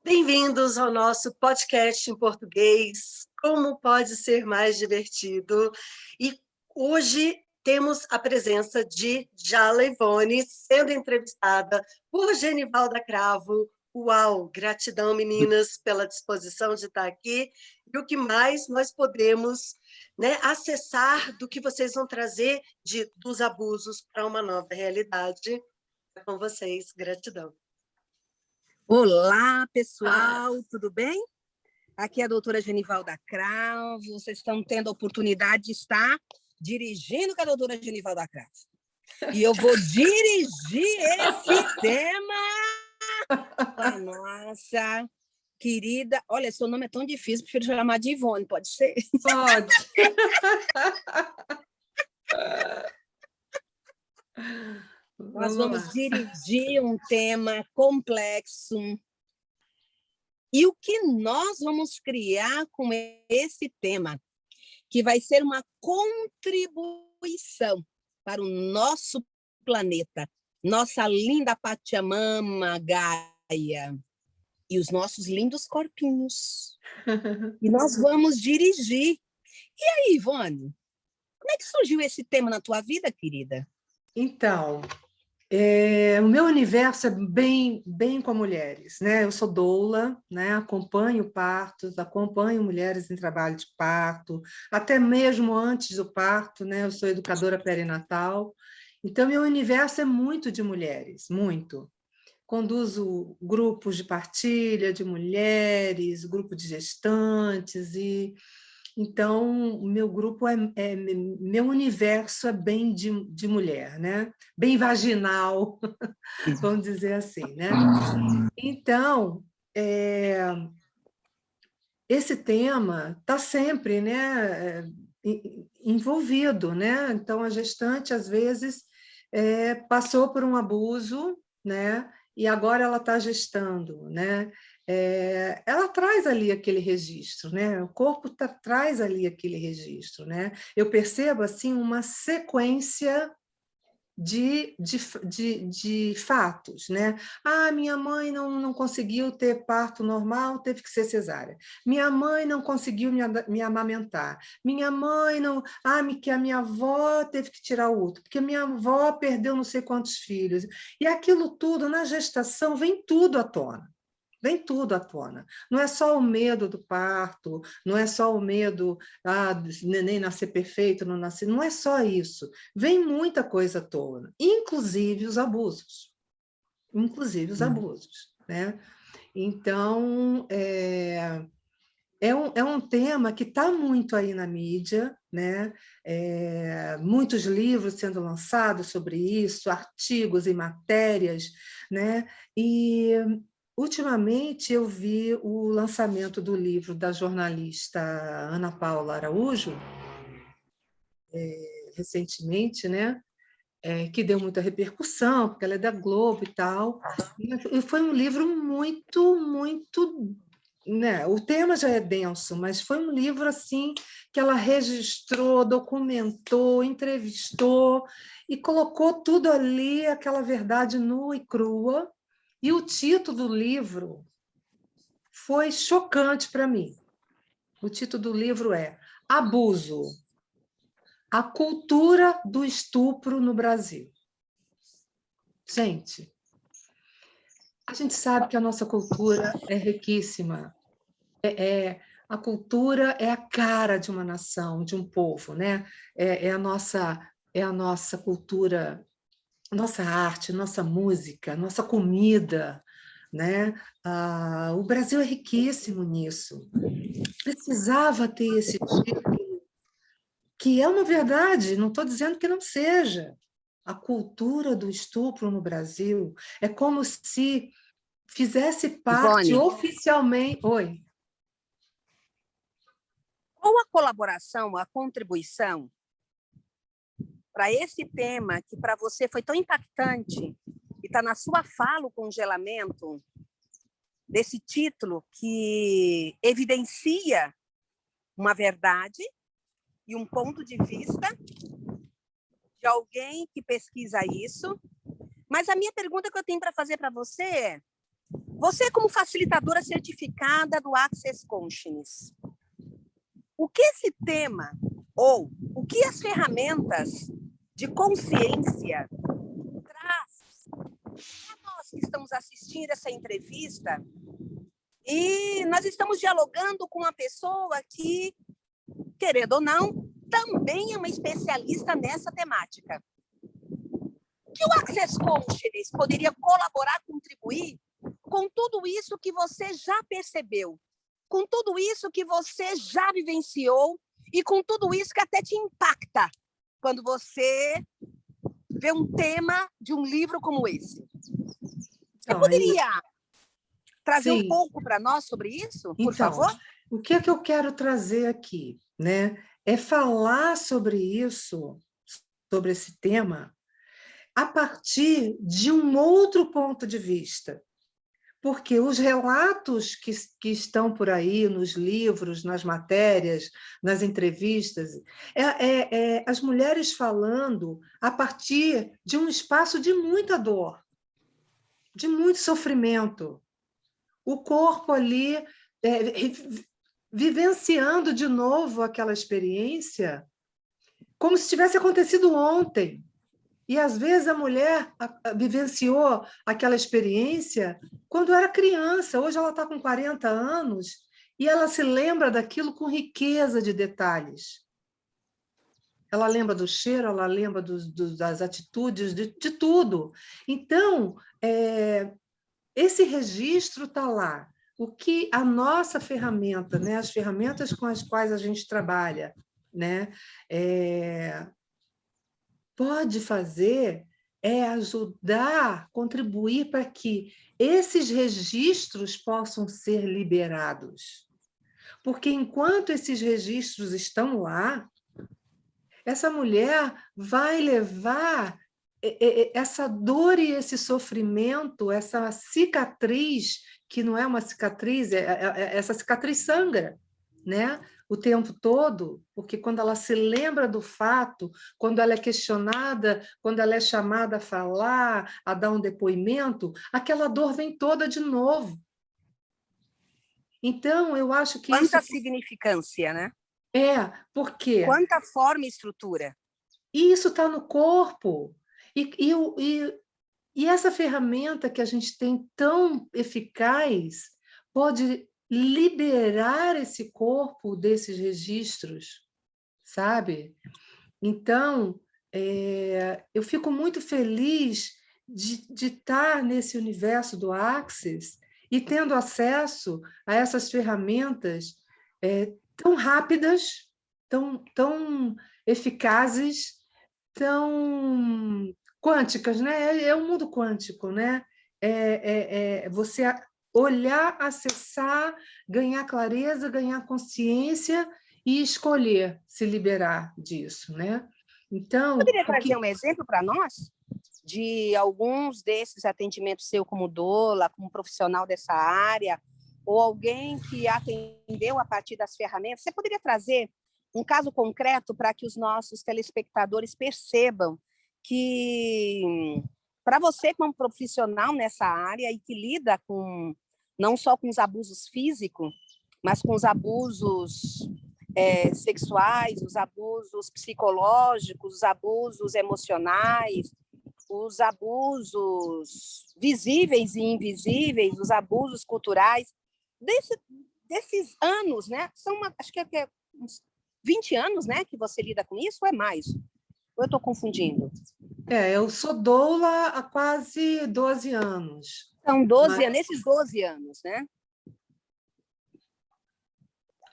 Bem-vindos ao nosso podcast em português, Como Pode Ser Mais Divertido? E hoje temos a presença de Jala Ivone sendo entrevistada por Genivalda Cravo. Uau, gratidão, meninas, pela disposição de estar aqui. E o que mais nós podemos, acessar do que vocês vão trazer dos abusos para uma nova realidade. É com vocês, gratidão. Olá, pessoal, tudo bem? Aqui é a doutora Genivalda Cravo. Vocês estão tendo a oportunidade de estar dirigindo com a doutora Genivalda Cravo. E eu vou dirigir esse tema com a nossa querida... Olha, seu nome é tão difícil, prefiro chamar de Ivone, pode ser? Pode. Nós vamos dirigir um tema complexo. E o que nós vamos criar com esse tema? Que vai ser uma contribuição para o nosso planeta, nossa linda Pachamama, Gaia, e os nossos lindos corpinhos. E nós vamos dirigir. E aí, Ivone, como é que surgiu esse tema na tua vida, querida? Então, o meu universo é bem com mulheres, né? Eu sou doula, né? Acompanho partos, acompanho mulheres em trabalho de parto, até mesmo antes do parto, né? Eu sou educadora perinatal. Então, meu universo é muito de mulheres, muito. Conduzo grupos de partilha de mulheres, grupo de gestantes, e então meu grupo meu universo é bem de mulher, né? Bem vaginal, vamos dizer assim, né? Então, esse tema está sempre, né, envolvido, né? Então a gestante às vezes passou por um abuso, né? E agora ela está gestando, né? Ela traz ali aquele registro, né? O corpo traz ali aquele registro, né? Eu percebo assim uma sequência de fatos, né? Ah, minha mãe não conseguiu ter parto normal, teve que ser cesárea. Minha mãe não conseguiu me amamentar. Minha mãe não... que a minha avó teve que tirar o útero, porque minha avó perdeu não sei quantos filhos. E aquilo tudo, na gestação, vem tudo à tona. Vem tudo à tona. Não é só o medo do parto, não é só o medo do neném nascer perfeito, não nascer, não é só isso. Vem muita coisa à tona, inclusive os abusos. Inclusive os abusos, né? Então, é um tema que está muito aí na mídia, né? Muitos livros sendo lançados sobre isso, artigos e matérias, né? E ultimamente eu vi o lançamento do livro da jornalista Ana Paula Araújo, recentemente, né? Que deu muita repercussão, porque ela é da Globo e tal. E foi um livro muito, né? O tema já é denso, mas foi um livro assim que ela registrou, documentou, entrevistou e colocou tudo ali, aquela verdade nua e crua. E o título do livro foi chocante para mim. O título do livro é Abuso, a cultura do estupro no Brasil. Gente, a gente sabe que a nossa cultura é riquíssima. A cultura é a cara de uma nação, de um povo, né? É a nossa cultura, nossa arte, nossa música, nossa comida, né? O Brasil é riquíssimo nisso. Precisava ter esse título, que é uma verdade, não estou dizendo que não seja. A cultura do estupro no Brasil é como se fizesse parte Ivone, oficialmente... Oi. qual a colaboração, a contribuição para esse tema que para você foi tão impactante e está na sua fala o congelamento desse título que evidencia uma verdade e um ponto de vista de alguém que pesquisa isso. Mas a minha pergunta que eu tenho para fazer para você é: Você, como facilitadora certificada do Access Consciousness, o que esse tema, ou o que as ferramentas de consciência traz para nós que estamos assistindo essa entrevista? E nós estamos dialogando com uma pessoa que, querendo ou não, também é uma especialista nessa temática. Que o Access Consciousness poderia colaborar, contribuir com tudo isso que você já percebeu, com tudo isso que você já vivenciou e com tudo isso que até te impacta quando você vê um tema de um livro como esse. Você poderia trazer um pouco para nós sobre isso, por favor? O que é que eu quero trazer aqui, né? É falar sobre isso, sobre esse tema, a partir de um outro ponto de vista. Porque os relatos que estão por aí nos livros, nas matérias, nas entrevistas, as mulheres falando a partir de um espaço de muita dor, de muito sofrimento. O corpo ali vivenciando de novo aquela experiência como se tivesse acontecido ontem. E, às vezes, a mulher vivenciou aquela experiência quando era criança. Hoje ela está com 40 anos e ela se lembra daquilo com riqueza de detalhes. Ela lembra do cheiro, ela lembra das atitudes, de tudo. Então, esse registro está lá. O que a nossa ferramenta, né, as ferramentas com as quais a gente trabalha, né, pode fazer ajudar, contribuir para que esses registros possam ser liberados. Porque enquanto esses registros estão lá, essa mulher vai levar essa dor e esse sofrimento, essa cicatriz, que não é uma cicatriz, essa cicatriz sangra, né? O tempo todo, porque quando ela se lembra do fato, quando ela é questionada, quando ela é chamada a falar, a dar um depoimento, aquela dor vem toda de novo. Então, eu acho que Quanta significância, né? Porque... Quanta forma e estrutura. E isso está no corpo. E essa ferramenta que a gente tem tão eficaz pode liberar esse corpo desses registros, sabe? Então, eu fico muito feliz de estar nesse universo do Access e tendo acesso a essas ferramentas tão rápidas, tão eficazes, tão quânticas, né? É um mundo quântico, né? Você olhar, acessar, ganhar clareza, ganhar consciência e escolher se liberar disso, né? Então, poderia trazer um exemplo para nós de alguns desses atendimentos seu como doula, como profissional dessa área, ou alguém que atendeu a partir das ferramentas? Você poderia trazer um caso concreto para que os nossos telespectadores percebam que, para você como profissional nessa área e que lida com não só com os abusos físicos, mas com os abusos sexuais, os abusos psicológicos, os abusos emocionais, os abusos visíveis e invisíveis, os abusos culturais, desses anos, né? Acho que é uns 20 anos, né, que você lida com isso, ou é mais? Ou eu estou confundindo? Eu sou doula há quase 12 anos. São 12 anos, nesses 12 anos, né?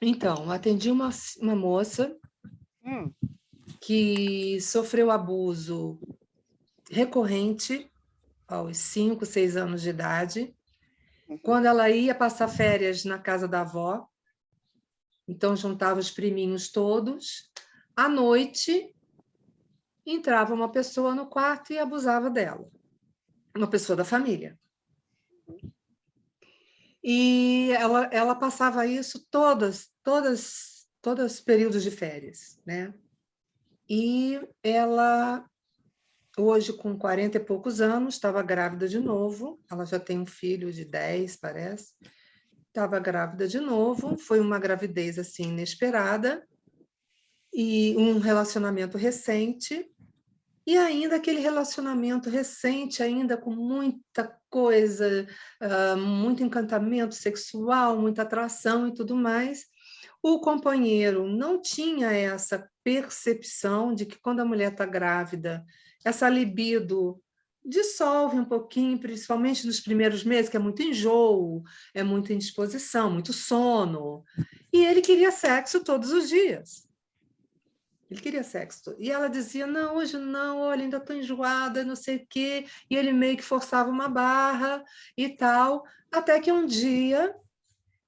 Então, atendi uma moça que sofreu abuso recorrente aos 5, 6 anos de idade, quando ela ia passar férias na casa da avó. Então, juntava os priminhos todos. À noite, entrava uma pessoa no quarto e abusava dela. Uma pessoa da família. E ela passava isso todos os períodos de férias, né? E ela hoje com 40 e poucos anos, estava grávida de novo, ela já tem um filho de 10, parece, estava grávida de novo, foi uma gravidez assim inesperada, e um relacionamento recente, e ainda aquele relacionamento recente, ainda com muita coisa, muito encantamento sexual, muita atração e tudo mais. O companheiro não tinha essa percepção de que quando a mulher está grávida, essa libido dissolve um pouquinho, principalmente nos primeiros meses, que é muito enjoo, é muita indisposição, muito sono. E ele queria sexo todos os dias. Ele queria sexo. E ela dizia, não, hoje não, olha, ainda estou enjoada, não sei o quê. E ele meio que forçava uma barra e tal. Até que um dia,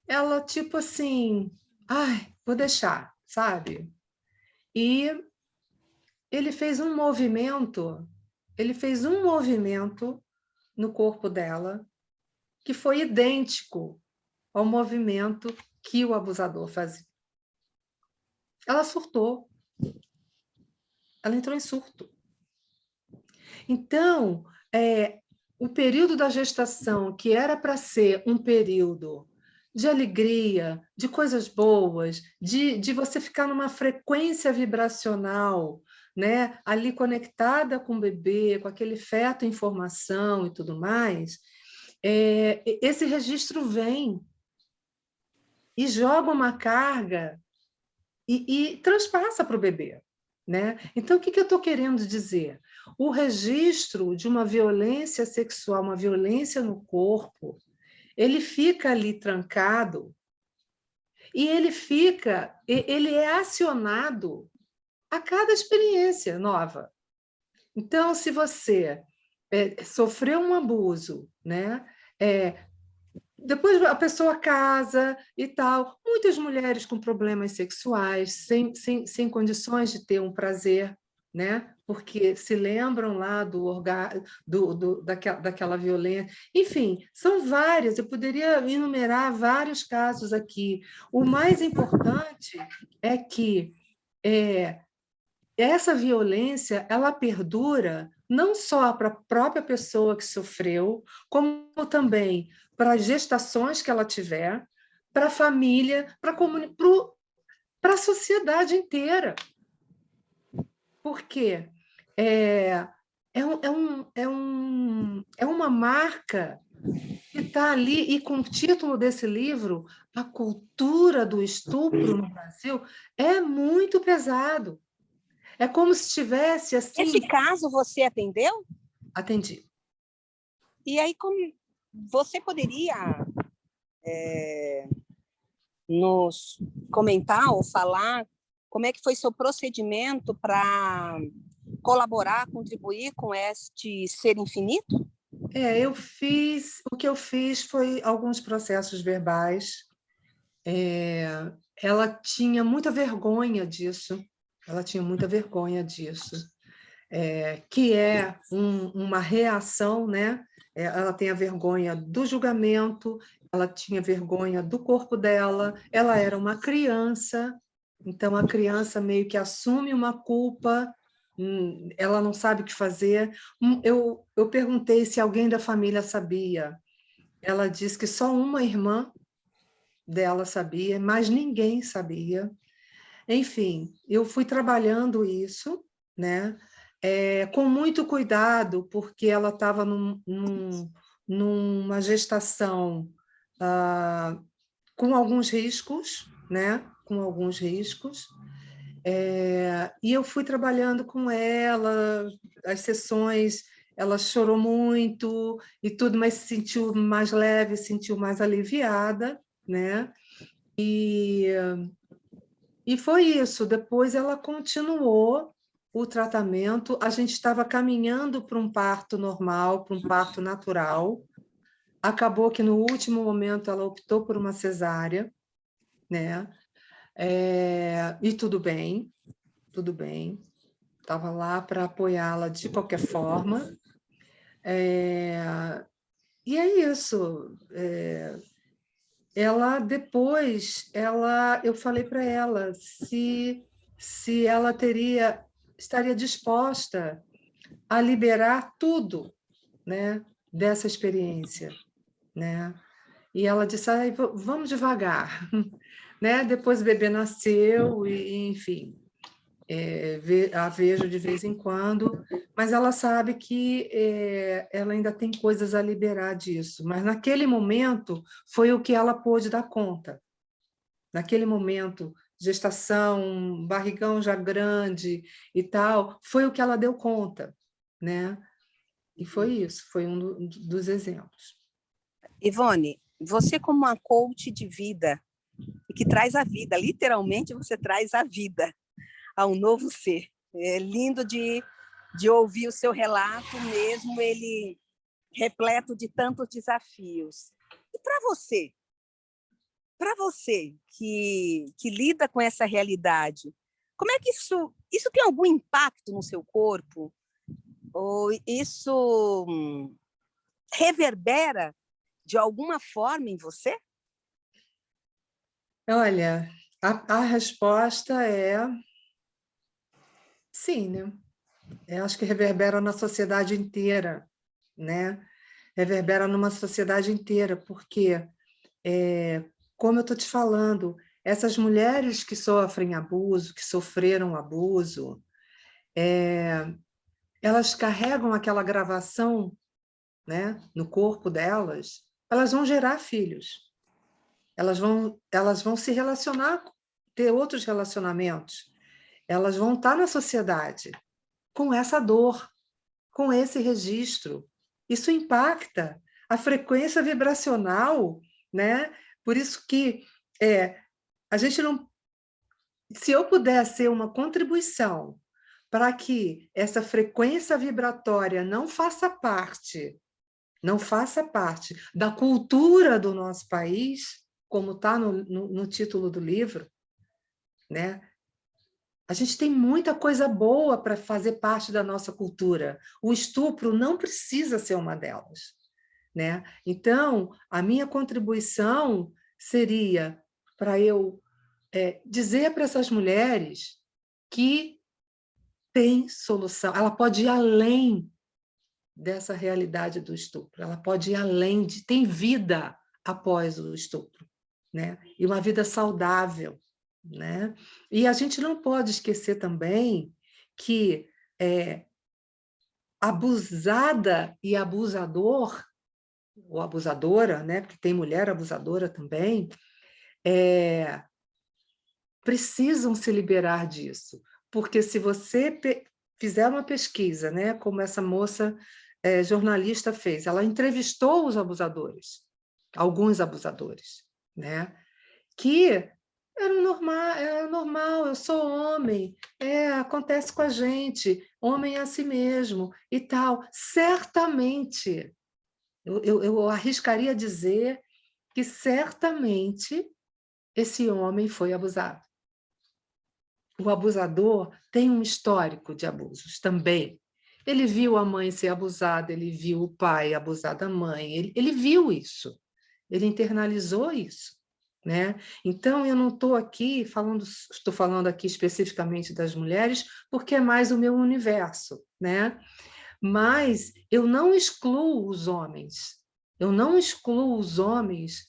ela, tipo assim, ai, vou deixar, sabe? E ele fez um movimento no corpo dela que foi idêntico ao movimento que o abusador fazia. Ela surtou. Ela entrou em surto. Então, o período da gestação, que era para ser um período de alegria, de coisas boas, de você ficar numa frequência vibracional, né, ali conectada com o bebê, com aquele feto em formação e tudo mais, esse registro vem e joga uma carga e transpassa para o bebê. Né? Então, o que eu estou querendo dizer? O registro de uma violência sexual, uma violência no corpo, ele fica ali trancado e ele é acionado a cada experiência nova. Então, se você sofreu um abuso, né? Depois a pessoa casa e tal. Muitas mulheres com problemas sexuais, sem condições de ter um prazer, né? Porque se lembram lá daquela violência. Enfim, são várias, eu poderia enumerar vários casos aqui. O mais importante é que essa violência ela perdura não só para a própria pessoa que sofreu, como também para as gestações que ela tiver, para a família, para a sociedade inteira. Por quê? É uma marca que está ali, e com o título desse livro, A Cultura do Estupro no Brasil, é muito pesado. É como se tivesse assim. Esse caso você atendeu? Atendi. E aí, como você poderia nos comentar ou falar como é que foi seu procedimento para colaborar, contribuir com este ser infinito? O que eu fiz foi alguns processos verbais. Ela tinha muita vergonha disso. Ela tinha muita vergonha disso. Que é uma reação, né? Ela tem a vergonha do julgamento, ela tinha vergonha do corpo dela, ela era uma criança, então a criança meio que assume uma culpa, ela não sabe o que fazer. Eu perguntei se alguém da família sabia. Ela disse que só uma irmã dela sabia, mas ninguém sabia. Enfim, eu fui trabalhando isso, né? Com muito cuidado, porque ela estava numa gestação com alguns riscos, né? Com alguns riscos. E eu fui trabalhando com ela, as sessões, ela chorou muito e tudo, mas se sentiu mais leve, se sentiu mais aliviada, né? E foi isso. Depois ela continuou o tratamento. A gente estava caminhando para um parto normal, para um parto natural. Acabou que no último momento ela optou por uma cesárea, né? E tudo bem, tudo bem. Estava lá para apoiá-la de qualquer forma. E é isso. Ela depois, eu falei para ela se ela estaria disposta a liberar tudo, né, dessa experiência, né? E ela disse, ai, vamos devagar, né? Depois o bebê nasceu e enfim, a vejo de vez em quando, mas ela sabe que ela ainda tem coisas a liberar disso. Mas naquele momento foi o que ela pôde dar conta. Naquele momento, gestação, barrigão já grande e tal, foi o que ela deu conta, né? E foi isso, foi um dos exemplos. Ivone, você como uma coach de vida, e que traz a vida, literalmente você traz a vida a um novo ser. É lindo de ouvir o seu relato, mesmo ele repleto de tantos desafios. E para você que lida com essa realidade, como é que isso tem algum impacto no seu corpo? Ou isso reverbera de alguma forma em você? Olha, a resposta é sim, né? Eu acho que reverbera na sociedade inteira, né? Reverbera numa sociedade inteira, porque, como eu estou te falando, essas mulheres que sofrem abuso, que sofreram abuso, elas carregam aquela gravação, né, no corpo delas, elas vão gerar filhos, elas vão se relacionar, ter outros relacionamentos, elas vão estar na sociedade com essa dor, com esse registro. Isso impacta a frequência vibracional, né? Por isso que a gente não... Se eu puder ser uma contribuição para que essa frequência vibratória não faça parte da cultura do nosso país, como está no título do livro, né? A gente tem muita coisa boa para fazer parte da nossa cultura. O estupro não precisa ser uma delas, né? Então, a minha contribuição seria para eu dizer para essas mulheres que tem solução. Ela pode ir além dessa realidade do estupro. Ela pode ir além tem vida após o estupro, né? E uma vida saudável, né? E a gente não pode esquecer também que abusada e abusador, ou abusadora, né? Porque tem mulher abusadora também, precisam se liberar disso. Porque se você fizer uma pesquisa, né? Como essa moça jornalista fez, ela entrevistou os abusadores, alguns abusadores, né? Que era normal, eu sou homem, acontece com a gente, homem é assim mesmo e tal. Certamente, eu arriscaria dizer que certamente esse homem foi abusado. O abusador tem um histórico de abusos também. Ele viu a mãe ser abusada, ele viu o pai abusar da mãe, ele viu isso, ele internalizou isso, né? Então, eu não estou aqui estou falando aqui especificamente das mulheres, porque é mais o meu universo, né? Mas eu não excluo os homens,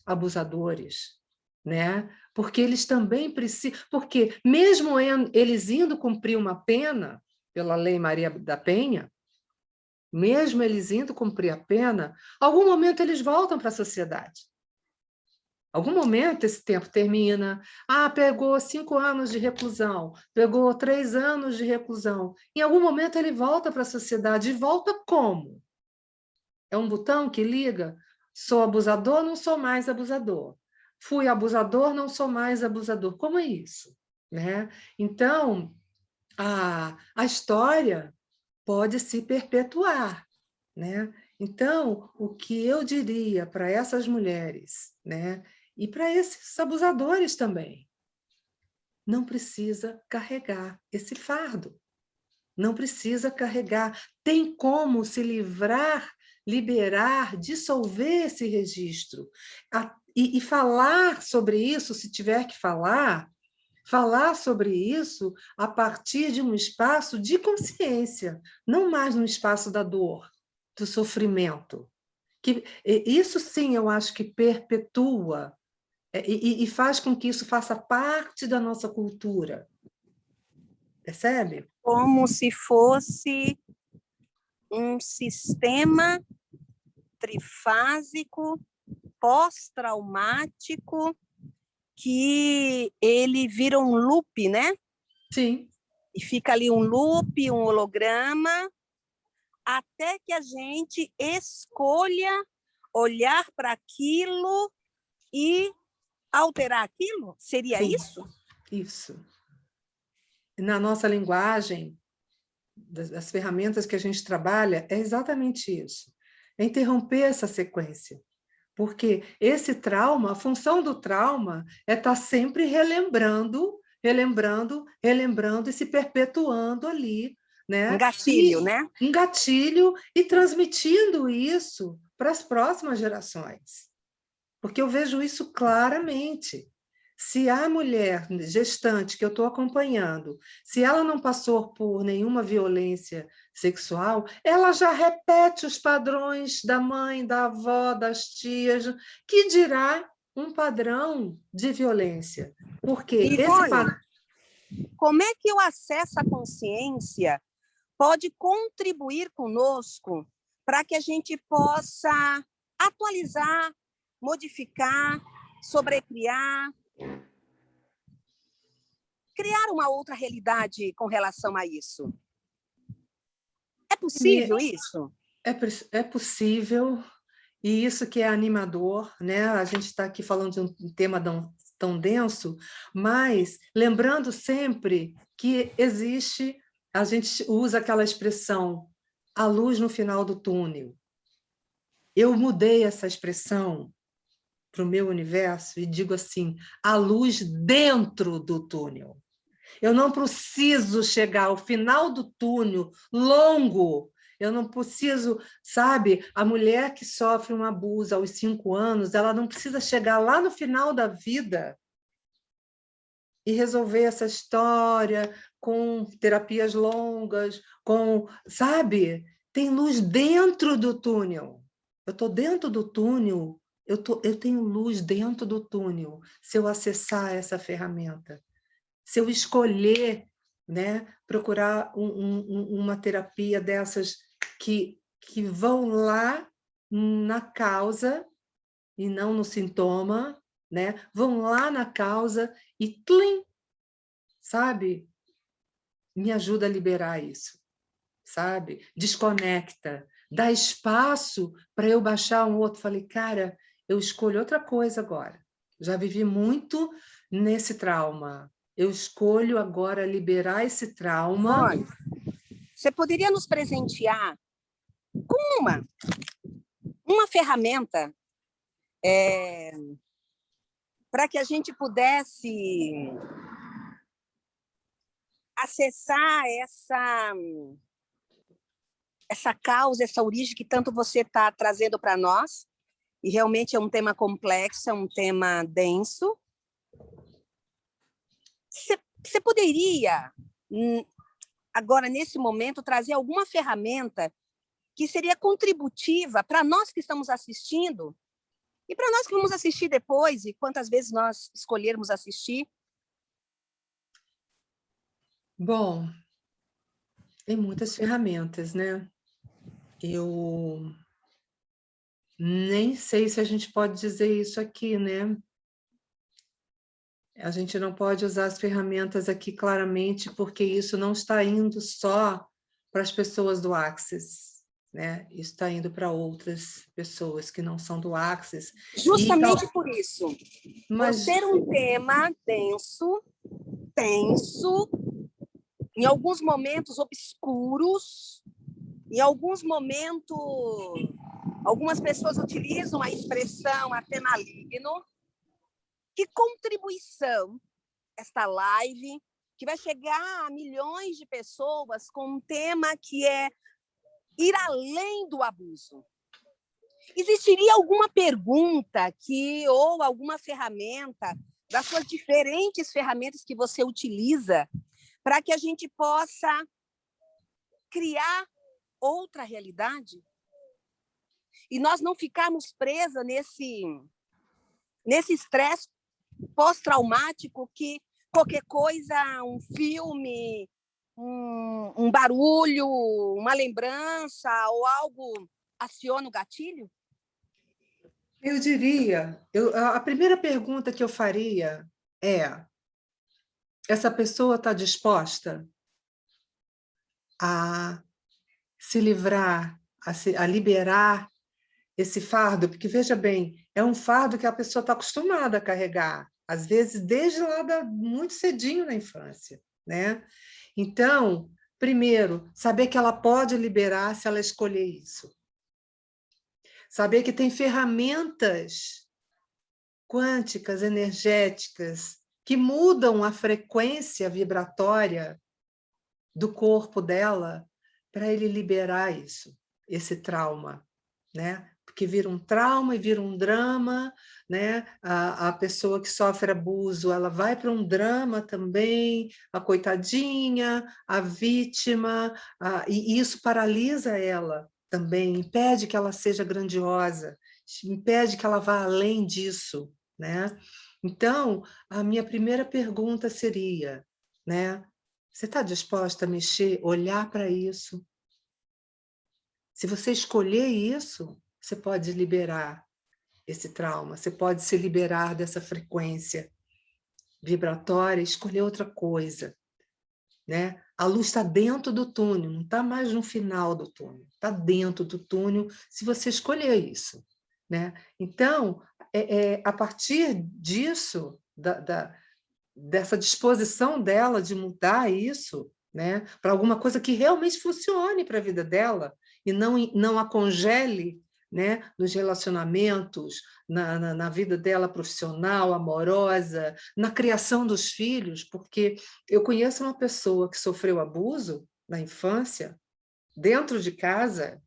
abusadores, né? Porque eles também precisam, porque mesmo eles indo cumprir uma pena pela Lei Maria da Penha, mesmo eles indo cumprir a pena, algum momento eles voltam para a sociedade. Algum momento esse tempo termina. Pegou 5 anos de reclusão, pegou 3 anos de reclusão. Em algum momento ele volta para a sociedade. E volta como? É um botão que liga? Sou abusador, não sou mais abusador. Fui abusador, não sou mais abusador. Como é isso? Né? Então, a história pode se perpetuar, né? Então, o que eu diria para essas mulheres, né? E para esses abusadores também, não precisa carregar esse fardo, não precisa carregar, tem como se livrar, liberar, dissolver esse registro, e falar sobre isso, se tiver que falar, falar sobre isso a partir de um espaço de consciência, não mais no espaço da dor, do sofrimento. Isso sim, eu acho que perpetua e faz com que isso faça parte da nossa cultura. Percebe? Como se fosse um sistema trifásico, pós-traumático, que ele vira um loop, né? Sim. E fica ali um loop, um holograma, até que a gente escolha olhar para aquilo e alterar aquilo? Seria Sim, isso? isso. Na nossa linguagem, das ferramentas que a gente trabalha, é exatamente isso. É interromper essa sequência. Porque esse trauma, a função do trauma é estar sempre relembrando e se perpetuando ali, Um né? gatilho, né? Um gatilho e transmitindo isso para as próximas gerações. Porque eu vejo isso claramente. Se a mulher gestante que eu estou acompanhando, se ela não passou por nenhuma violência sexual, ela já repete os padrões da mãe, da avó, das tias, que dirá um padrão de violência. Porque Ivone, como é que o acesso à consciência pode contribuir conosco para que a gente possa atualizar, modificar, sobrecriar, criar uma outra realidade com relação a isso? É possível isso? É possível, e isso que é animador, né? A gente está aqui falando de um tema tão denso, mas lembrando sempre que existe, a gente usa aquela expressão, a luz no final do túnel. Eu mudei essa expressão para o meu universo e digo assim, a luz dentro do túnel. Eu não preciso chegar ao final do túnel longo. Eu não preciso, sabe? A mulher que sofre um abuso aos 5 anos, ela não precisa chegar lá no final da vida e resolver essa história com terapias longas, sabe? Tem luz dentro do túnel. Eu estou dentro do túnel, eu tenho luz dentro do túnel se eu acessar essa ferramenta. Se eu escolher, né, procurar uma terapia dessas que vão lá na causa e não no sintoma, né? Vão lá na causa e tlim, sabe? Me ajuda a liberar isso, sabe? Desconecta, dá espaço para eu baixar um outro. Falei, cara, eu escolho outra coisa agora. Já vivi muito nesse trauma. Eu escolho agora liberar esse trauma. Ivone, você poderia nos presentear com uma ferramenta para que a gente pudesse acessar essa causa, essa origem que tanto você está trazendo para nós? E realmente é um tema complexo, é um tema denso. Você poderia, agora, nesse momento, trazer alguma ferramenta que seria contributiva para nós que estamos assistindo e para nós que vamos assistir depois, e quantas vezes nós escolhermos assistir? Bom, tem muitas ferramentas, né? Eu nem sei se a gente pode dizer isso aqui, né? A gente não pode usar as ferramentas aqui claramente, porque isso não está indo só para as pessoas do Access, né? Isso está indo para outras pessoas que não são do Access. Justamente por isso, por mas ser um tema denso, tenso, em alguns momentos obscuros, em alguns momentos, algumas pessoas utilizam a expressão até maligno. Que contribuição esta live, que vai chegar a milhões de pessoas com um tema que é ir além do abuso. Existiria alguma pergunta ou alguma ferramenta das suas diferentes ferramentas que você utiliza para que a gente possa criar outra realidade e nós não ficarmos presas nesse estresse pós-traumático que qualquer coisa, um filme, um barulho, uma lembrança ou algo aciona o gatilho? Eu diria, a primeira pergunta que eu faria é: essa pessoa está disposta a se livrar, a liberar esse fardo? Porque, veja bem, é um fardo que a pessoa está acostumada a carregar, às vezes desde lá muito cedinho na infância, né? Então, primeiro, saber que ela pode liberar se ela escolher isso. Saber que tem ferramentas quânticas, energéticas, que mudam a frequência vibratória do corpo dela para ele liberar isso, esse trauma, né? Porque vira um trauma e vira um drama, né? A pessoa que sofre abuso, ela vai para um drama também, a coitadinha, a vítima, e isso paralisa ela também, impede que ela seja grandiosa, impede que ela vá além disso, né? Então, a minha primeira pergunta seria, né? Você está disposta a mexer, olhar para isso? Se você escolher isso, você pode liberar esse trauma, você pode se liberar dessa frequência vibratória e escolher outra coisa, né? A luz está dentro do túnel, não está mais no final do túnel, está dentro do túnel, se você escolher isso, né? Então, a partir disso, dessa disposição dela de mudar isso, né, para alguma coisa que realmente funcione para a vida dela e não a congele, né, nos relacionamentos, na vida dela profissional, amorosa, na criação dos filhos, porque eu conheço uma pessoa que sofreu abuso na infância, dentro de casa,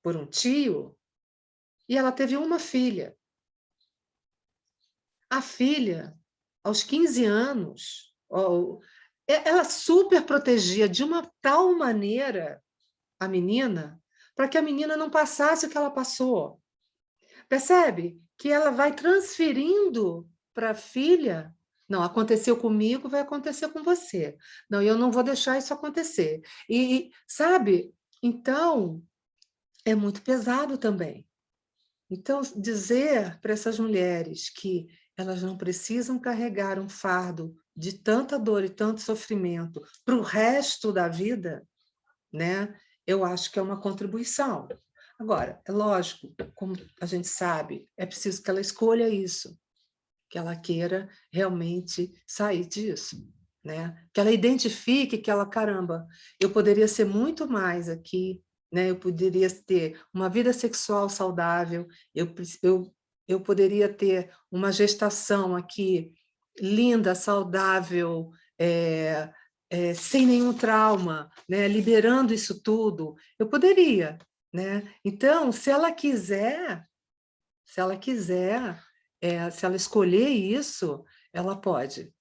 por um tio, e ela teve uma filha. A filha, aos 15 anos, ela super protegia de uma tal maneira a menina, para que a menina não passasse o que ela passou. Percebe? Que ela vai transferindo para a filha. Não, aconteceu comigo, vai acontecer com você. Não, eu não vou deixar isso acontecer. Sabe? Então, é muito pesado também. Então, dizer para essas mulheres que elas não precisam carregar um fardo de tanta dor e tanto sofrimento para o resto da vida, né? Eu acho que é uma contribuição. Agora, é lógico, como a gente sabe, é preciso que ela escolha isso, que ela queira realmente sair disso, né? Que ela identifique que ela, caramba, eu poderia ser muito mais aqui, né? Eu poderia ter uma vida sexual saudável, eu poderia ter uma gestação aqui linda, saudável, sem nenhum trauma, né? Liberando isso tudo, eu poderia, né? Então, se ela quiser, se ela escolher isso, ela pode,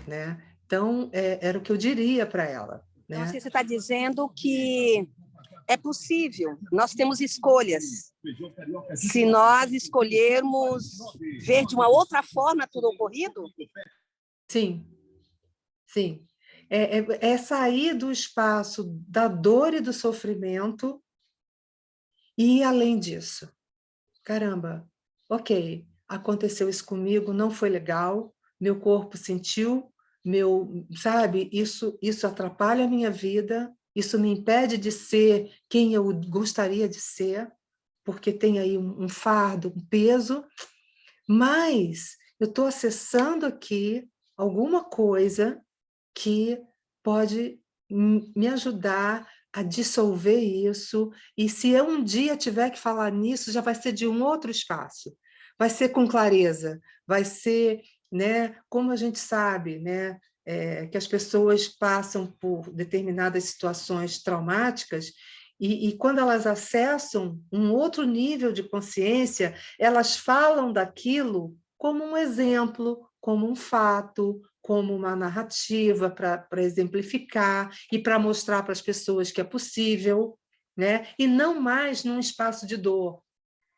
né? Então, era o que eu diria para ela, Então, né? assim, você está dizendo que é possível, nós temos escolhas. Se nós escolhermos ver de uma outra forma tudo ocorrido? Sim, sim. É sair do espaço da dor e do sofrimento e ir além disso. Caramba, ok, aconteceu isso comigo, não foi legal, meu corpo sentiu, sabe, isso atrapalha a minha vida, isso me impede de ser quem eu gostaria de ser, porque tem aí um fardo, um peso, mas eu estou acessando aqui alguma coisa que pode me ajudar a dissolver isso, e se eu um dia tiver que falar nisso, já vai ser de um outro espaço, vai ser com clareza, vai ser, né, como a gente sabe, né, que as pessoas passam por determinadas situações traumáticas, e quando elas acessam um outro nível de consciência, elas falam daquilo como um exemplo, como um fato, como uma narrativa para exemplificar e para mostrar para as pessoas que é possível, né? E não mais num espaço de dor,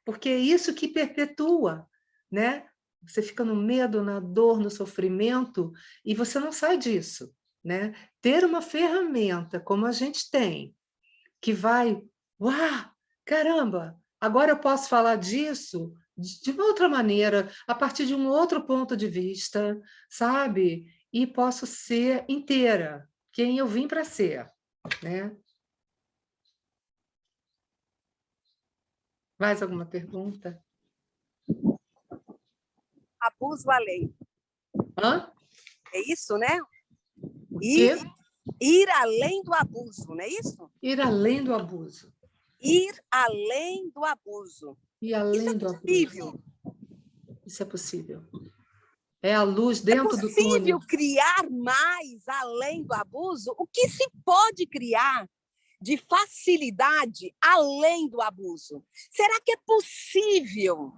porque é isso que perpetua, né? Você fica no medo, na dor, no sofrimento, e você não sai disso, né? Ter uma ferramenta como a gente tem, que vai, uau, caramba, agora eu posso falar disso de uma outra maneira, a partir de um outro ponto de vista, sabe? E posso ser inteira, quem eu vim para ser, né? Mais alguma pergunta? Abuso além. Hã? É isso, né? O Ir, quê? ir além do abuso, não é isso? Ir além do abuso. Ir além do abuso. Ir Isso é além do possível? abuso. Isso é possível. É a luz É dentro do túnel. possível criar mais além do abuso? O que se pode criar de facilidade além do abuso? Será que é possível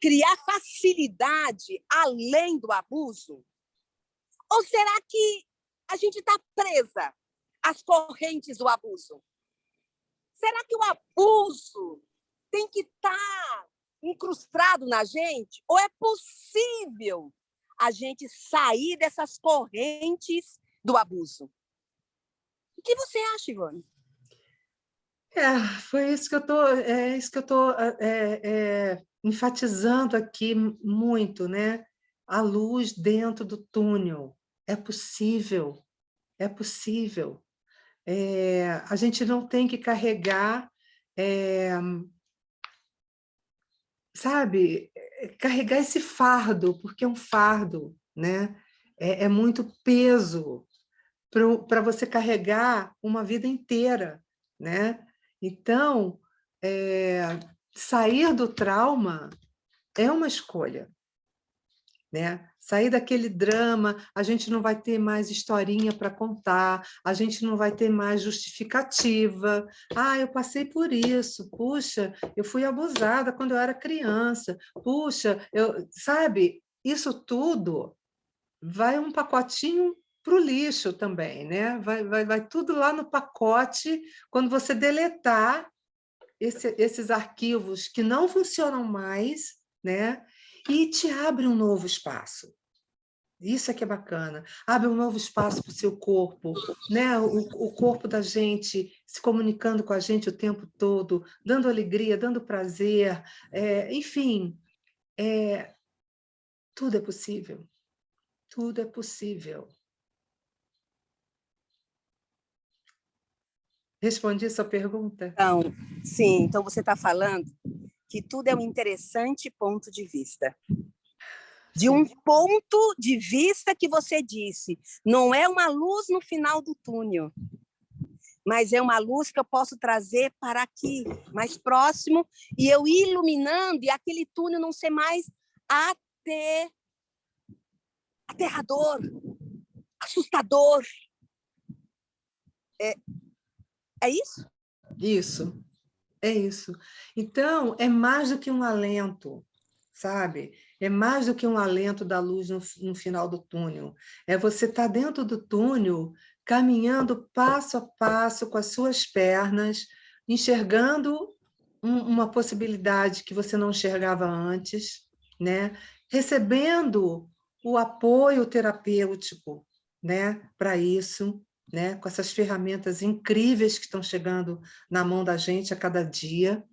criar facilidade além do abuso? Ou será que a gente está presa às correntes do abuso? Será que o abuso tem que estar incrustado na gente? Ou é possível a gente sair dessas correntes do abuso? O que você acha, Ivone? Foi isso que eu tô, é isso que eu estou enfatizando aqui muito, né? A luz dentro do túnel. É possível, é possível. A gente não tem que carregar, sabe, carregar esse fardo, porque é um fardo, né? É muito peso para você carregar uma vida inteira, né? Então, sair do trauma é uma escolha, né? Sair daquele drama, a gente não vai ter mais historinha para contar, a gente não vai ter mais justificativa. Ah, eu passei por isso. Puxa, eu fui abusada quando eu era criança. Puxa, sabe? Isso tudo vai um pacotinho para o lixo também, né? Vai tudo lá no pacote quando você deletar esses arquivos que não funcionam mais, né? E te abre um novo espaço. Isso é que é bacana. Abre um novo espaço para o seu corpo, né? O corpo da gente se comunicando com a gente o tempo todo, dando alegria, dando prazer, enfim, tudo é possível. Tudo é possível. Respondi a sua pergunta? Então, sim, então você está falando que tudo é um interessante ponto de vista. De um ponto de vista que você disse, não é uma luz no final do túnel, mas é uma luz que eu posso trazer para aqui, mais próximo, e eu ir iluminando, e aquele túnel não ser mais aterrador, assustador. É isso? Isso, é isso. Então, é mais do que um alento, sabe? É mais do que um alento da luz no final do túnel. É você estar dentro do túnel, caminhando passo a passo com as suas pernas, enxergando uma possibilidade que você não enxergava antes, né? Recebendo o apoio terapêutico, né? Para isso, né? Com essas ferramentas incríveis que estão chegando na mão da gente a cada dia,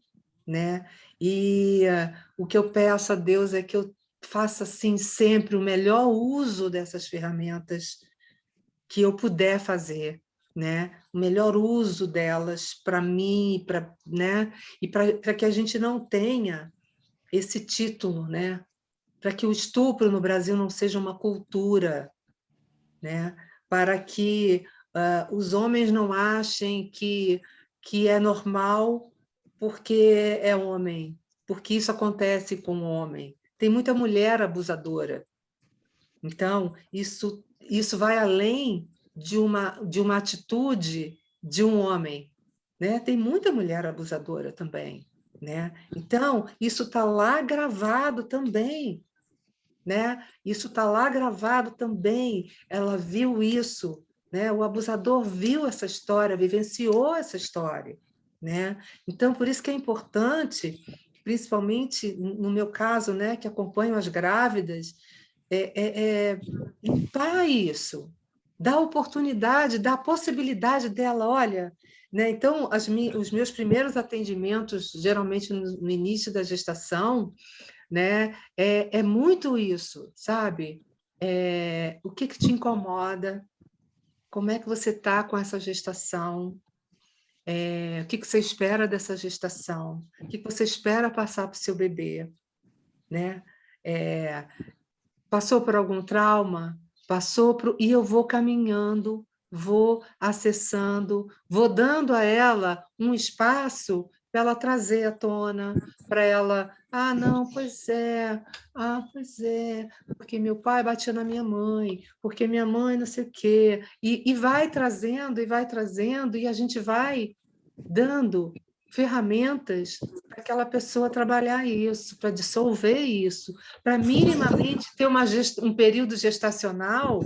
né? E o que eu peço a Deus é que eu faça assim sempre o melhor uso dessas ferramentas que eu puder fazer, né? O melhor uso delas para mim, né? E para que a gente não tenha esse título, né? Para que o estupro no Brasil não seja uma cultura, né? Para que os homens não achem que é normal porque é homem, porque isso acontece com o homem. Tem muita mulher abusadora. Então, isso vai além de uma atitude de um homem, né? Tem muita mulher abusadora também, né? Então, isso está lá gravado também, né? Isso está lá gravado também, ela viu isso, né? O abusador viu essa história, vivenciou essa história, né? Então, por isso que é importante, principalmente no meu caso, né, que acompanho as grávidas, limpar isso, dar oportunidade, dar a possibilidade dela, olha, né? Então, os meus primeiros atendimentos, geralmente no início da gestação, né? É muito isso, sabe? O que te incomoda? Como é que você está com essa gestação? O que você espera dessa gestação? O que você espera passar para o seu bebê? Né? Passou por algum trauma? E eu vou caminhando, vou acessando, vou dando a ela um espaço para ela trazer à tona, para ela, não, pois é, porque meu pai batia na minha mãe, porque minha mãe não sei o quê, e vai trazendo, e a gente vai dando ferramentas para aquela pessoa trabalhar isso, para dissolver isso, para minimamente ter um período gestacional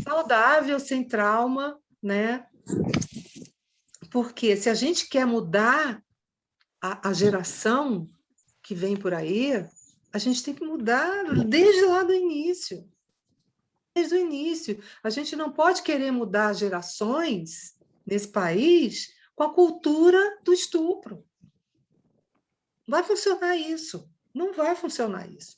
saudável, sem trauma, né? Porque se a gente quer mudar a geração que vem por aí, a gente tem que mudar desde lá do início. Desde o início. A gente não pode querer mudar gerações nesse país com a cultura do estupro. Vai funcionar isso. Não vai funcionar isso.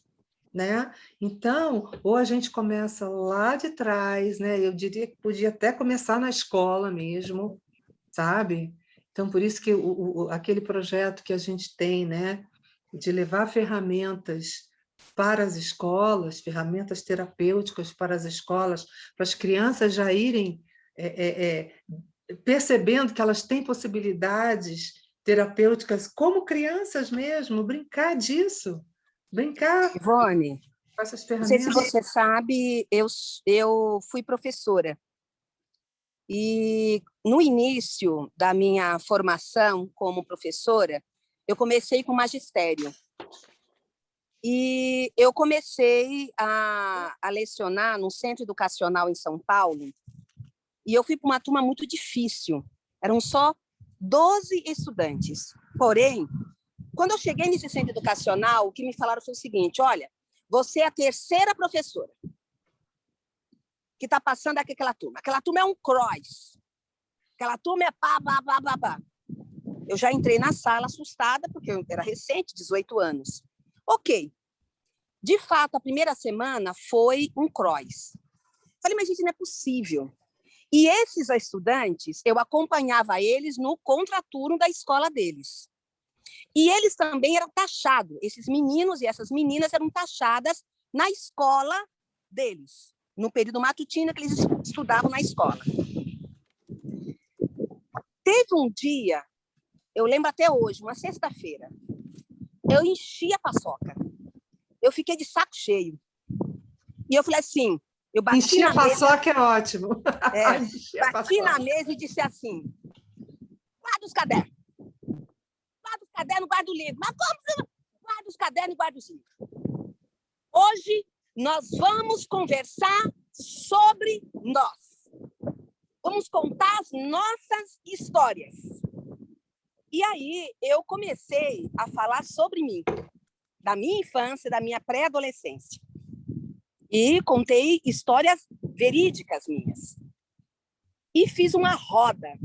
Né? Então, ou a gente começa lá de trás, né? Eu diria que podia até começar na escola mesmo, sabe? Então, por isso que aquele projeto que a gente tem, né, de levar ferramentas para as escolas, ferramentas terapêuticas para as escolas, para as crianças já irem percebendo que elas têm possibilidades terapêuticas como crianças mesmo, brincar disso, brincar Ivone, com essas não sei se ferramentas. você sabe, eu fui professora. E no início da minha formação como professora, eu comecei com magistério. E eu comecei a lecionar num centro educacional em São Paulo, e eu fui para uma turma muito difícil. Eram só 12 estudantes. Porém, quando eu cheguei nesse centro educacional, o que me falaram foi o seguinte: olha, você é a terceira professora que está passando aqui aquela turma. Aquela turma é um cross. Aquela turma é pá, pá, pá, pá, pá. Eu já entrei na sala assustada, porque eu era recente, 18 anos. Ok. De fato, a primeira semana foi um cross. Falei, mas gente, não é possível. E esses estudantes, eu acompanhava eles no contraturno da escola deles. E eles também eram taxados, esses meninos e essas meninas eram taxadas na escola deles, no período matutino que eles estudavam na escola. Teve um dia, eu lembro até hoje, uma sexta-feira, eu enchi a paçoca. Eu fiquei de saco cheio. E eu falei assim, eu bati Encher na a paçoca é ótimo. Bati na mesa e disse assim, guarda os cadernos. Guarda os cadernos, guarda o livro. Mas como você guarda os cadernos e guarda os livros? Hoje nós vamos conversar sobre nós. Vamos contar as nossas histórias. E aí eu comecei a falar sobre mim, da minha infância, da minha pré-adolescência. E contei histórias verídicas minhas. E fiz uma roda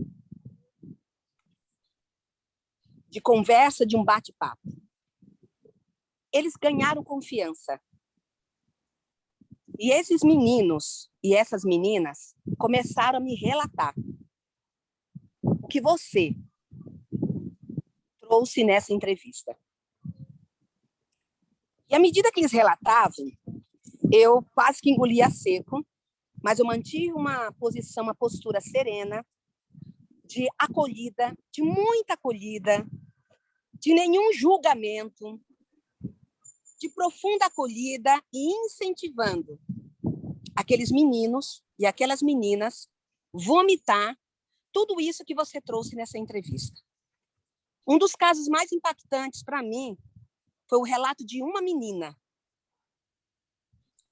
de conversa, de um bate-papo. Eles ganharam confiança. E esses meninos e essas meninas começaram a me relatar o que você trouxe nessa entrevista. E à medida que eles relatavam, eu quase que engolia seco, mas eu mantive uma posição, uma postura serena, de acolhida, de muita acolhida, de nenhum julgamento, de profunda acolhida e incentivando aqueles meninos e aquelas meninas vomitar tudo isso que você trouxe nessa entrevista. Um dos casos mais impactantes para mim foi o relato de uma menina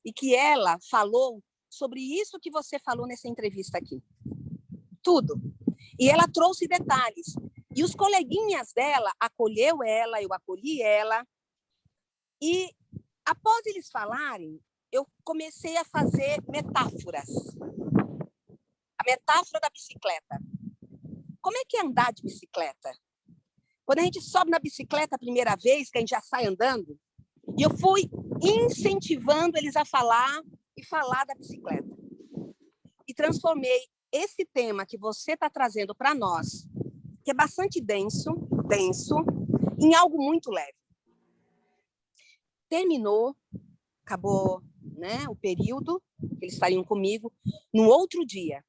e que ela falou sobre isso que você falou nessa entrevista aqui. Tudo. E ela trouxe detalhes. E os coleguinhas dela acolheu ela, eu acolhi ela. E após eles falarem, eu comecei a fazer metáforas. A metáfora da bicicleta. Como é que é andar de bicicleta? Quando a gente sobe na bicicleta a primeira vez, que a gente já sai andando, e eu fui incentivando eles a falar e falar da bicicleta. E transformei esse tema que você está trazendo para nós, que é bastante denso, em algo muito leve. Terminou, acabou, né, o período, eles estariam comigo. No outro dia,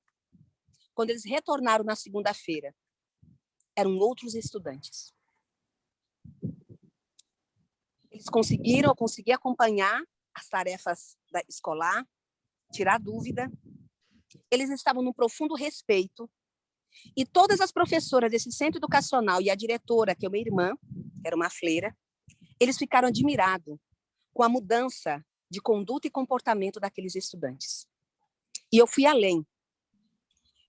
quando eles retornaram na segunda-feira, eram outros estudantes. Eu consegui acompanhar as tarefas escolar, tirar dúvida. Eles estavam num profundo respeito. E todas as professoras desse centro educacional e a diretora, que é uma irmã, que era uma freira, eles ficaram admirados com a mudança de conduta e comportamento daqueles estudantes. E eu fui além.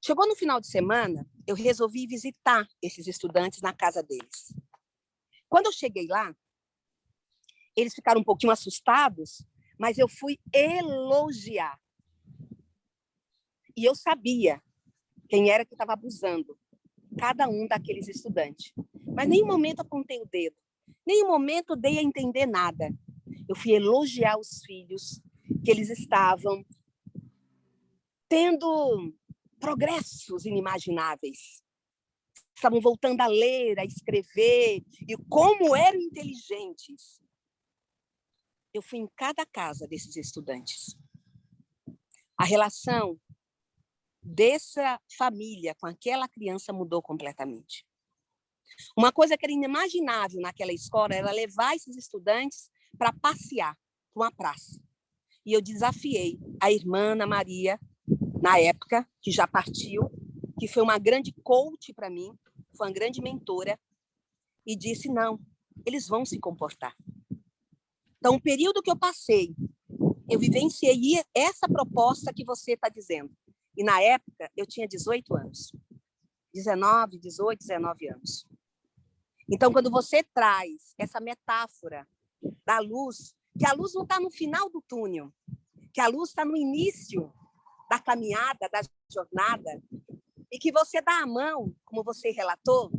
Chegou no final de semana, eu resolvi visitar esses estudantes na casa deles. Quando eu cheguei lá, eles ficaram um pouquinho assustados, mas eu fui elogiar. E eu sabia quem era que estava abusando, cada um daqueles estudantes. Mas em nenhum momento apontei o dedo, em nenhum momento dei a entender nada. Eu fui elogiar os filhos, que eles estavam tendo progressos inimagináveis. Estavam voltando a ler, a escrever, e como eram inteligentes. Eu fui em cada casa desses estudantes. A relação dessa família com aquela criança mudou completamente. Uma coisa que era inimaginável naquela escola era levar esses estudantes para passear por uma praça. E eu desafiei a irmã Ana Maria, na época, que já partiu, que foi uma grande coach para mim, foi uma grande mentora, e disse, não, eles vão se comportar. Então, o período que eu passei, eu vivenciei essa proposta que você está dizendo. E, na época, eu tinha 18 anos. 19 anos. Então, quando você traz essa metáfora da luz, que a luz não está no final do túnel, que a luz está no início da caminhada, da jornada, e que você dá a mão, como você relatou,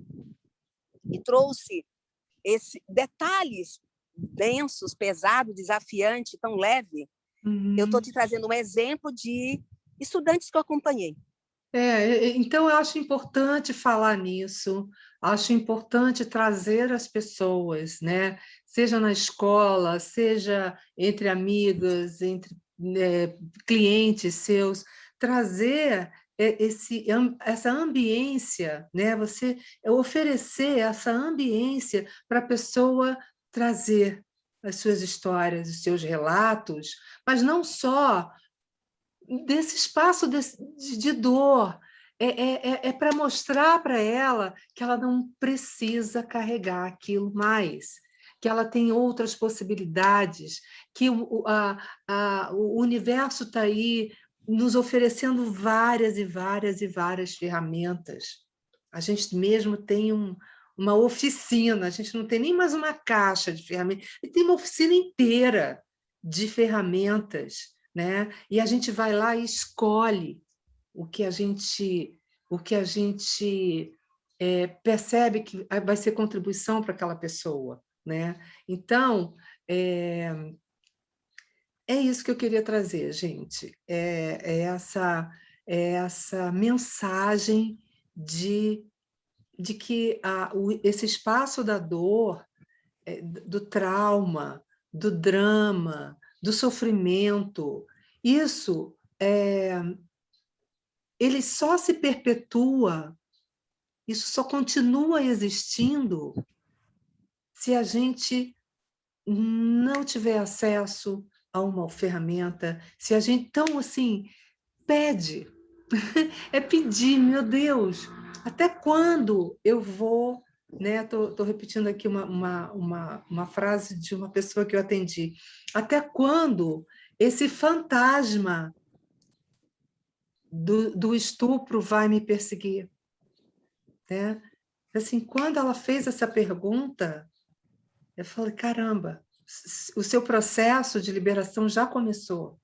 e trouxe esses detalhes densos, pesados, desafiante, tão leve. Eu estou te trazendo um exemplo de estudantes que eu acompanhei. Então, eu acho importante falar nisso, acho importante trazer as pessoas, né? Seja na escola, seja entre amigas, entre clientes seus, trazer essa ambiência, né? Você oferecer essa ambiência para a pessoa trazer as suas histórias, os seus relatos, mas não só desse espaço de dor, para mostrar para ela que ela não precisa carregar aquilo mais, que ela tem outras possibilidades, que o universo está aí nos oferecendo várias e várias e várias ferramentas. A gente mesmo tem uma oficina, a gente não tem nem mais uma caixa de ferramentas, tem uma oficina inteira de ferramentas, né? E a gente vai lá e escolhe o que a gente percebe que vai ser contribuição para aquela pessoa, né? Então, é isso que eu queria trazer, gente. Essa mensagem de que esse espaço da dor, do trauma, do drama, do sofrimento, isso ele só se perpetua, isso só continua existindo se a gente não tiver acesso a uma ferramenta, se a gente, então, assim, pede, é pedir, meu Deus, até quando eu vou, né? Tô repetindo aqui uma frase de uma pessoa que eu atendi, até quando esse fantasma do estupro vai me perseguir, né? Assim, quando ela fez essa pergunta, eu falei, caramba, o seu processo de liberação já começou.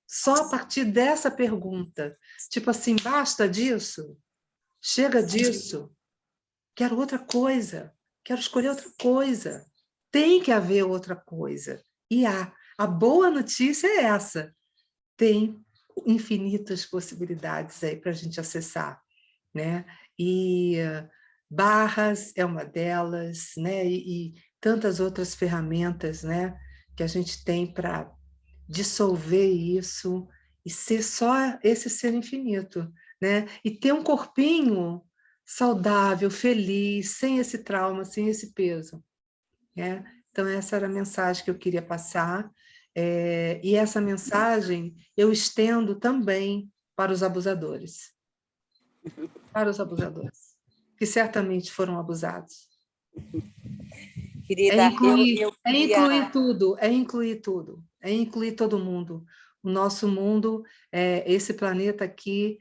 Só a partir dessa pergunta. Tipo assim, basta disso? Chega disso? Quero outra coisa. Quero escolher outra coisa. Tem que haver outra coisa. E há. A boa notícia é essa. Tem infinitas possibilidades aí para a gente acessar, né? E Barras é uma delas, né? E tantas outras ferramentas, né? Que a gente tem para dissolver isso e ser só esse ser infinito, né? E ter um corpinho saudável, feliz, sem esse trauma, sem esse peso, né? Então, essa era a mensagem que eu queria passar. E essa mensagem eu estendo também para os abusadores. Para os abusadores, que certamente foram abusados. Querida, eu É queria... incluir tudo, é incluir tudo, é incluir todo mundo. O nosso mundo, esse planeta aqui,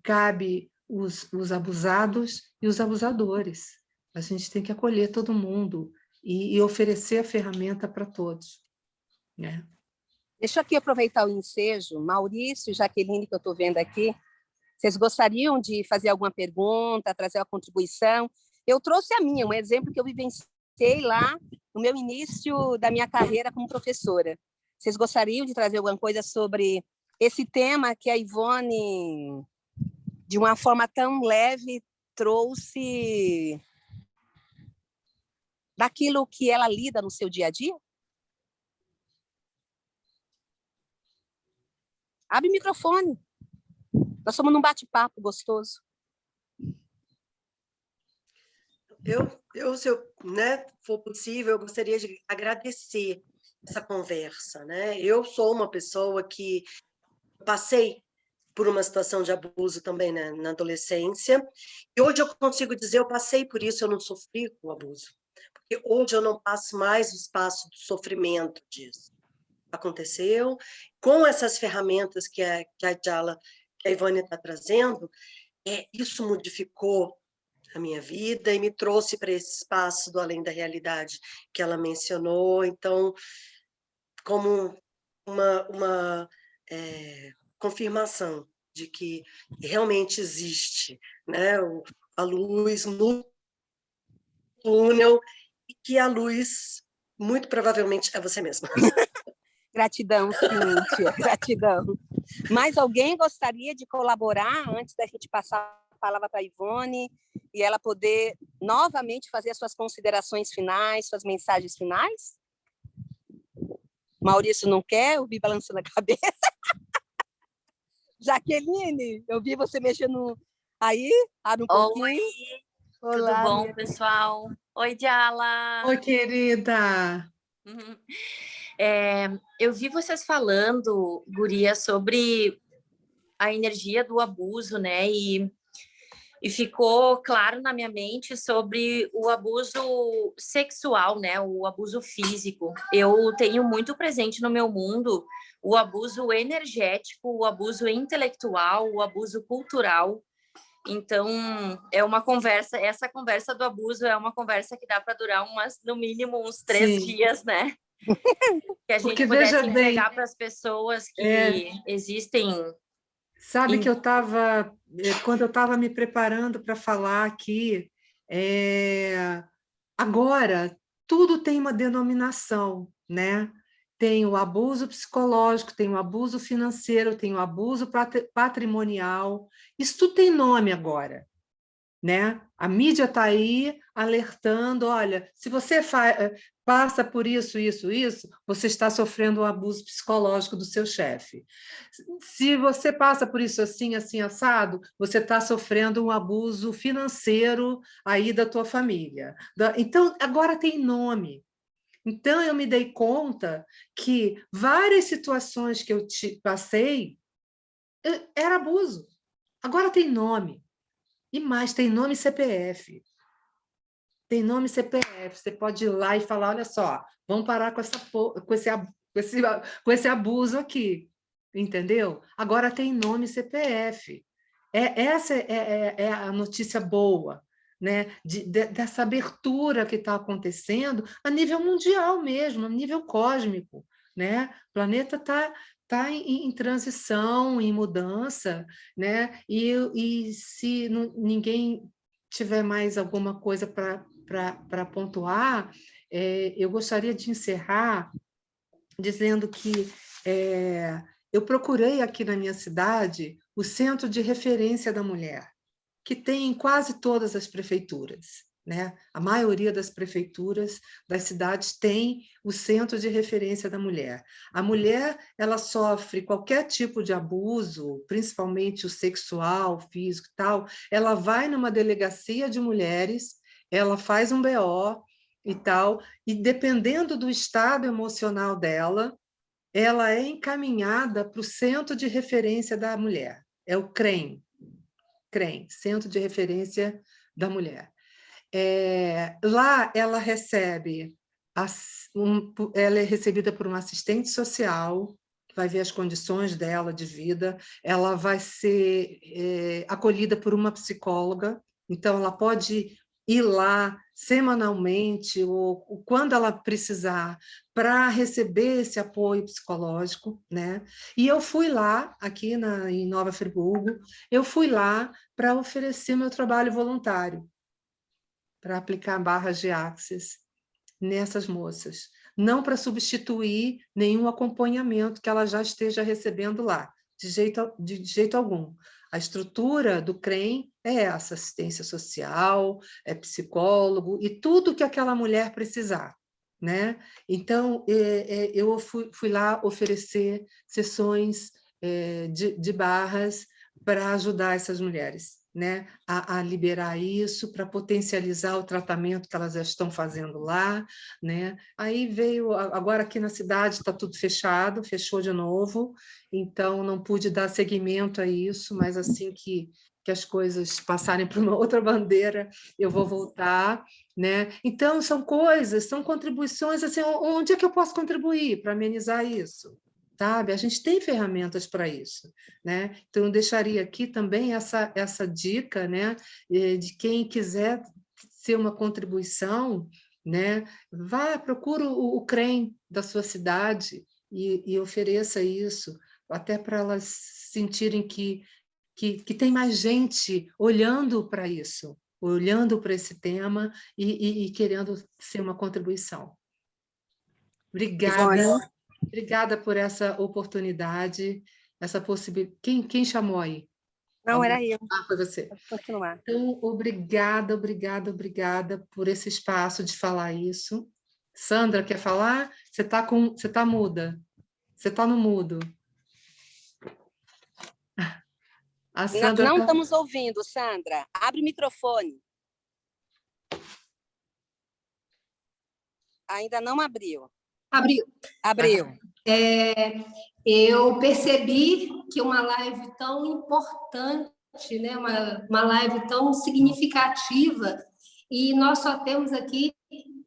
cabe os abusados e os abusadores. A gente tem que acolher todo mundo e oferecer a ferramenta para todos, né? Deixa eu aqui aproveitar o ensejo. Maurício e Jaqueline, que eu estou vendo aqui, vocês gostariam de fazer alguma pergunta, trazer uma contribuição? Eu trouxe a minha, um exemplo que eu vivenciei lá no meu início da minha carreira como professora. Vocês gostariam de trazer alguma coisa sobre esse tema que a Ivone, de uma forma tão leve, trouxe daquilo que ela lida no seu dia a dia? Abre o microfone. Nós somos num bate-papo gostoso. Se eu, né, for possível, eu gostaria de agradecer essa conversa, né? Eu sou uma pessoa que passei por uma situação de abuso também, né, na adolescência, e hoje eu consigo dizer, eu passei por isso, eu não sofri com o abuso, porque hoje eu não passo mais o espaço do sofrimento disso. Aconteceu, com essas ferramentas que a Djala, que a Ivone está trazendo, isso modificou a minha vida e me trouxe para esse espaço do além da realidade que ela mencionou. Então, como uma confirmação de que realmente existe, né, a luz no túnel e que a luz, muito provavelmente, é você mesma. Gratidão, Cíntia, gratidão. Mais alguém gostaria de colaborar antes da gente passar a palavra para a Ivone e ela poder novamente fazer as suas considerações finais, suas mensagens finais? Maurício não quer, eu vi balançando a cabeça. Jaqueline, eu vi você mexendo aí, abre um pouquinho. Oi, Olá, tudo bom, pessoal? Oi, Djala. Oi, querida! Eu vi vocês falando, guria, sobre a energia do abuso, né? E ficou claro na minha mente sobre o abuso sexual, né? O abuso físico. Eu tenho muito presente no meu mundo o abuso energético, o abuso intelectual, o abuso cultural. Então, é uma conversa, essa conversa do abuso é uma conversa que dá para durar no mínimo uns 3 dias, né? Que a gente Porque, pudesse veja bem, entregar para as pessoas que existem. Sabe que quando eu estava me preparando para falar aqui, agora tudo tem uma denominação, né? Tem o abuso psicológico, tem o abuso financeiro, tem o abuso patrimonial. Isso tudo tem nome agora, né? A mídia está aí alertando, olha, se você passa por isso, você está sofrendo um abuso psicológico do seu chefe. Se você passa por isso assim, assim, assado, você está sofrendo um abuso financeiro aí da tua família. Então, agora tem nome. Então, eu me dei conta que várias situações que eu passei era abuso. Agora tem nome. E mais, tem nome e CPF. Tem nome e CPF. Você pode ir lá e falar, olha só, vamos parar com esse com esse abuso aqui, entendeu? Agora tem nome e CPF. Essa é a notícia boa, né? Dessa abertura que está acontecendo a nível mundial mesmo, a nível cósmico, né? O planeta está em transição, em mudança, né? E se ninguém tiver mais alguma coisa para pontuar, eu gostaria de encerrar dizendo que eu procurei aqui na minha cidade o Centro de Referência da Mulher, que tem em quase todas as prefeituras, né? A maioria das prefeituras das cidades tem o Centro de Referência da Mulher. A mulher, ela sofre qualquer tipo de abuso, principalmente o sexual, físico e tal, ela vai numa delegacia de mulheres, ela faz um BO e tal, e dependendo do estado emocional dela, ela é encaminhada para o Centro de Referência da Mulher, é o CREM, Centro de Referência da Mulher. Lá ela ela é recebida por um assistente social, que vai ver as condições dela de vida, ela vai ser acolhida por uma psicóloga, então ela pode ir lá semanalmente ou quando ela precisar para receber esse apoio psicológico, né? E eu fui lá, aqui em Nova Friburgo, eu fui lá para oferecer meu trabalho voluntário, para aplicar barras de Axis nessas moças, não para substituir nenhum acompanhamento que ela já esteja recebendo lá, de jeito algum. A estrutura do CREM é essa, assistência social, é psicólogo e tudo que aquela mulher precisar, né? Então, eu fui lá oferecer sessões de barras para ajudar essas mulheres, né, a liberar isso, para potencializar o tratamento que elas já estão fazendo lá, né? Aí veio, agora aqui na cidade está tudo fechado, fechou de novo, então não pude dar seguimento a isso, mas assim que as coisas passarem para uma outra bandeira, eu vou voltar, né? Então, são coisas, são contribuições, assim, onde é que eu posso contribuir para amenizar isso? Sabe? A gente tem ferramentas para isso, né? Então, eu deixaria aqui também essa dica, né? De quem quiser ser uma contribuição, né? Vá, procura o CREM da sua cidade e ofereça isso, até para elas sentirem que tem mais gente olhando para isso, olhando para esse tema e querendo ser uma contribuição. Obrigada. Ivone. Obrigada por essa oportunidade, essa possibilidade. Quem chamou aí? Não, era eu. Foi você. Pode continuar. Então, obrigada por esse espaço de falar isso. Sandra, quer falar? Você tá muda. Você está no mudo. A Sandra Não estamos ouvindo, Sandra. Abre o microfone. Ainda não abriu. Abriu. Eu percebi que uma live tão importante, né, uma live tão significativa, e nós só temos aqui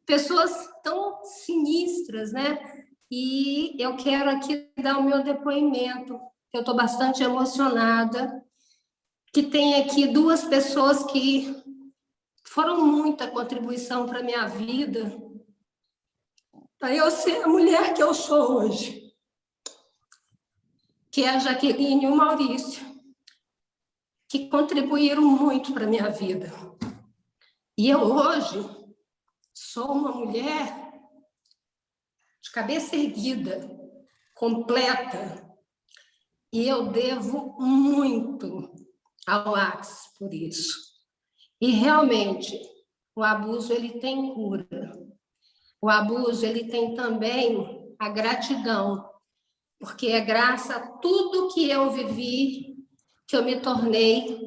pessoas tão sinistras, né? E eu quero aqui dar o meu depoimento. Eu estou bastante emocionada, que tem aqui duas pessoas que foram muita contribuição para a minha vida, para eu ser a mulher que eu sou hoje, que é a Jaqueline e o Maurício, que contribuíram muito para a minha vida. E eu hoje sou uma mulher de cabeça erguida, completa, e eu devo muito ao Axis por isso. E realmente, o abuso ele tem cura. O abuso ele tem também a gratidão, porque é graças a tudo que eu vivi que eu me tornei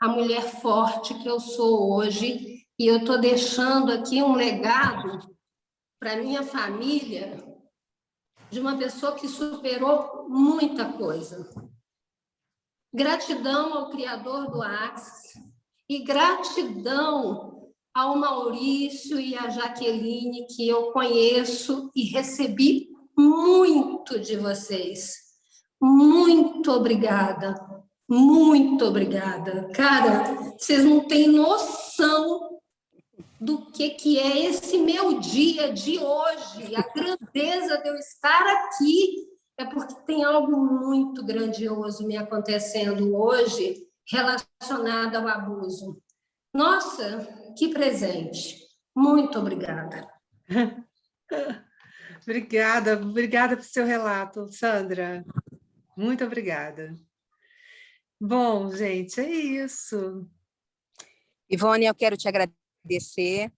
a mulher forte que eu sou hoje, e eu estou deixando aqui um legado para minha família de uma pessoa que superou muita coisa. Gratidão ao Criador do Axis e gratidão ao Maurício e à Jaqueline, que eu conheço e recebi muito muito de vocês. Muito obrigada. Muito obrigada. Cara, vocês não têm noção do que é esse meu dia de hoje. A grandeza de eu estar aqui é porque tem algo muito grandioso me acontecendo hoje relacionado ao abuso. Nossa, que presente. Muito obrigada. Obrigada pelo seu relato, Sandra. Muito obrigada. Bom, gente, é isso. Ivone, eu quero te agradecer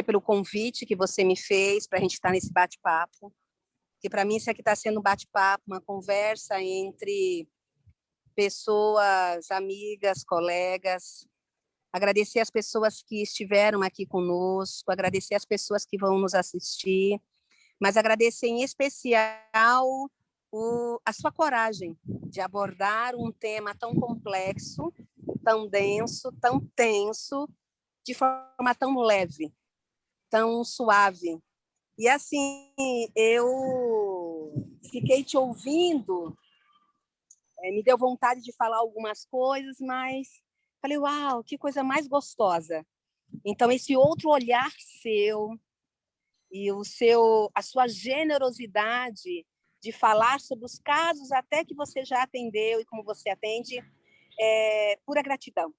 pelo convite que você me fez para a gente estar nesse bate-papo, que para mim isso aqui está sendo um bate-papo, uma conversa entre pessoas, amigas, colegas. Agradecer as pessoas que estiveram aqui conosco, agradecer as pessoas que vão nos assistir, mas agradecer em especial a sua coragem de abordar um tema tão complexo, tão denso, tão tenso, de forma tão leve, tão suave. E assim, eu fiquei te ouvindo, me deu vontade de falar algumas coisas, mas falei, uau, que coisa mais gostosa. Então, esse outro olhar seu e a sua generosidade de falar sobre os casos até que você já atendeu e como você atende, é pura gratidão.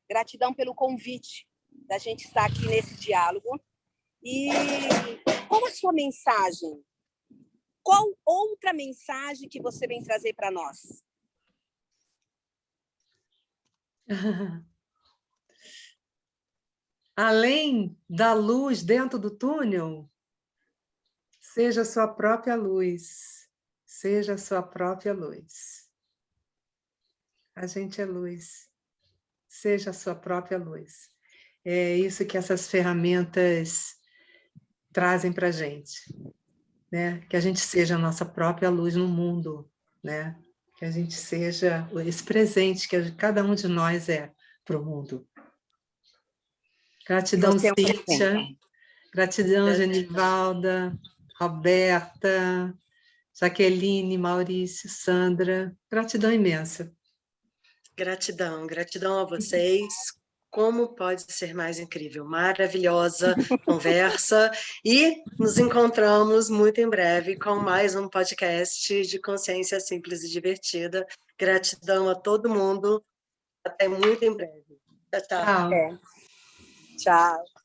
Gratidão pelo convite da gente estar aqui nesse diálogo. E qual a sua mensagem? Qual outra mensagem que você vem trazer para nós? Além da luz dentro do túnel, seja a sua própria luz. Seja a sua própria luz. A gente é luz. Seja a sua própria luz. É isso que essas ferramentas trazem para a gente, né? Que a gente seja a nossa própria luz no mundo, né? Que a gente seja esse presente que cada um de nós é para o mundo. Gratidão, Cíntia. Gratidão, Genivalda, Roberta, Jaqueline, Maurício, Sandra. Gratidão imensa. Gratidão a vocês. Como pode ser mais incrível? Maravilhosa conversa. E nos encontramos muito em breve com mais um podcast de consciência simples e divertida. Gratidão a todo mundo. Até muito em breve. Tchau, tchau. Tchau. Tchau.